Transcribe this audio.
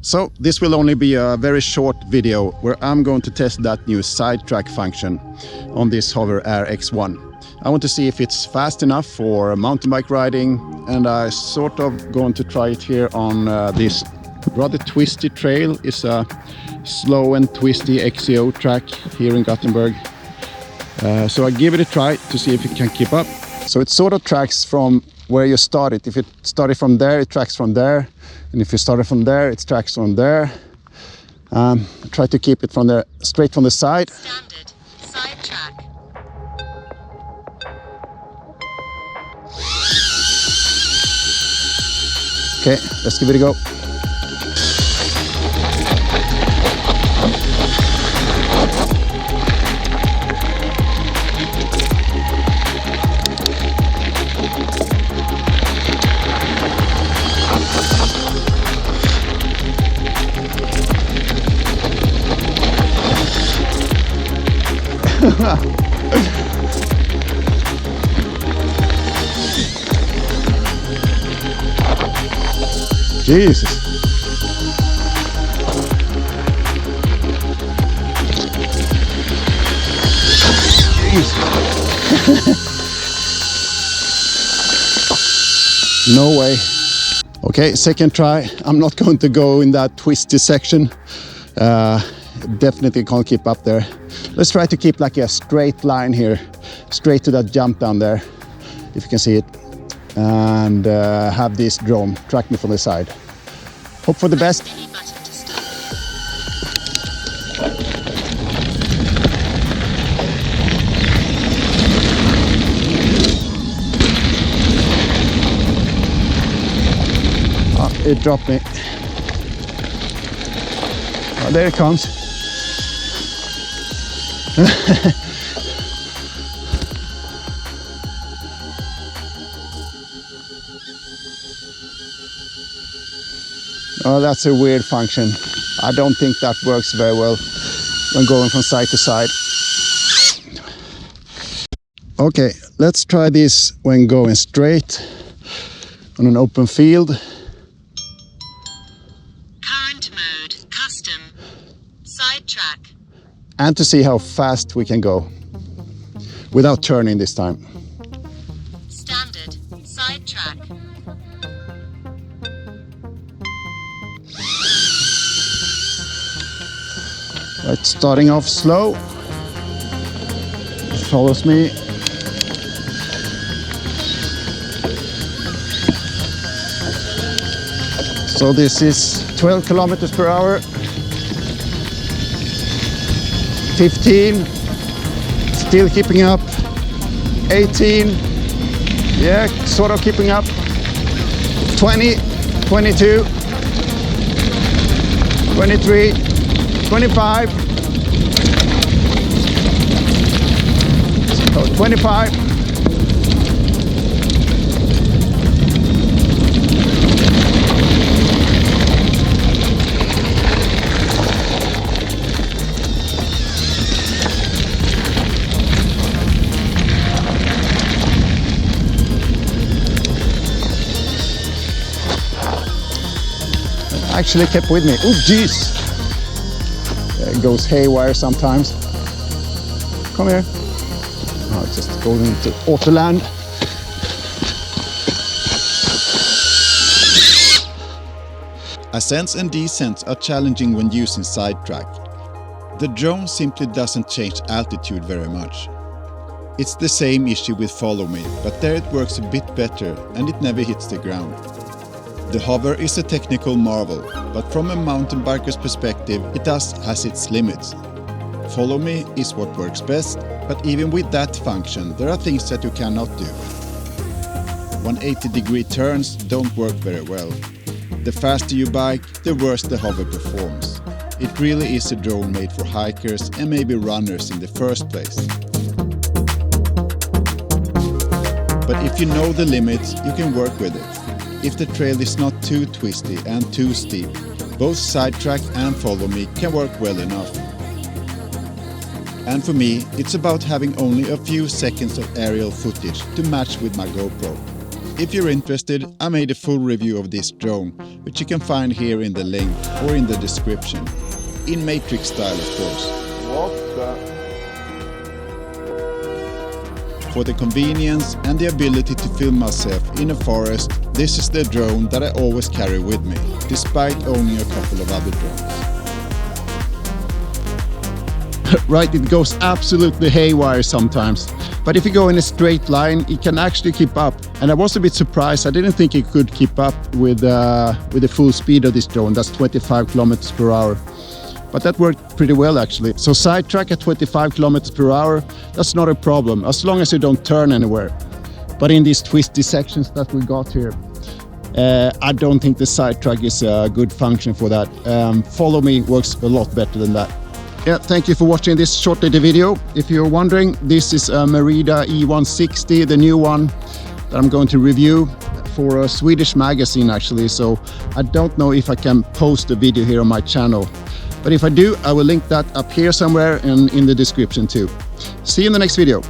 So this will only be a very short video where I'm going to test that new sidetrack function on this Hover Air X1. I want to see if it's fast enough for mountain bike riding, and I sort of going to try it here on this rather twisty trail. It's a slow and twisty XCO track here in Gothenburg. So I give it a try to see if it can keep up. So it sort of tracks from where you started. If it started from there, it tracks from there. And if you started from there, it tracks from there. Try to keep it from there, straight from the side. Standard side track. Okay, let's give it a go. Jesus. No way. Okay, second try. I'm not going to go in that twisty section. Definitely can't keep up there. Let's try to keep like a straight line here, straight to that jump down there, if you can see it, and have this drone track me from the side. Hope for the best. Oh, it dropped me. Oh, there it comes. Oh, that's a weird function. I don't think that works very well when going from side to side. Okay, let's try this when going straight on an open field. Current mode, custom, side track. And to see how fast we can go without turning this time. Standard side track. Right, starting off slow. It follows me. So this is 12 kilometers per hour. 15, still keeping up. 18, yeah, sort of keeping up. 20, 22, 23, 25, so 25. Actually kept with me. Oh, jeez. It goes haywire sometimes. Come here. Oh, it's just going into auto land. Ascents and descents are challenging when using sidetrack. The drone simply doesn't change altitude very much. It's the same issue with Follow Me, but there it works a bit better and it never hits the ground. The Hover is a technical marvel, but from a mountain biker's perspective, it has its limits. Follow Me is what works best, but even with that function, there are things that you cannot do. 180-degree turns don't work very well. The faster you bike, the worse the Hover performs. It really is a drone made for hikers and maybe runners in the first place. But if you know the limits, you can work with it. If the trail is not too twisty and too steep, both sidetrack and Follow Me can work well enough. And for me, it's about having only a few seconds of aerial footage to match with my GoPro. If you're interested, I made a full review of this drone, which you can find here in the link or in the description. In matrix style, of course. For the convenience and the ability to film myself in a forest, this is the drone that I always carry with me, despite owning a couple of other drones. Right, it goes absolutely haywire sometimes. But if you go in a straight line, it can actually keep up. And I was a bit surprised. I didn't think it could keep up with the full speed of this drone. That's 25 kilometers per hour. But that worked pretty well, actually. So sidetrack at 25 kilometers per hour, that's not a problem, as long as you don't turn anywhere. But in these twisty sections that we got here, I don't think the sidetrack is a good function for that. Follow me works a lot better than that. Yeah, thank you for watching this short little video. If you're wondering, this is a Merida eONE-SIXTY, the new one that I'm going to review for a Swedish magazine, actually. So I don't know if I can post a video here on my channel. But if I do, I will link that up here somewhere and in the description too. See you in the next video.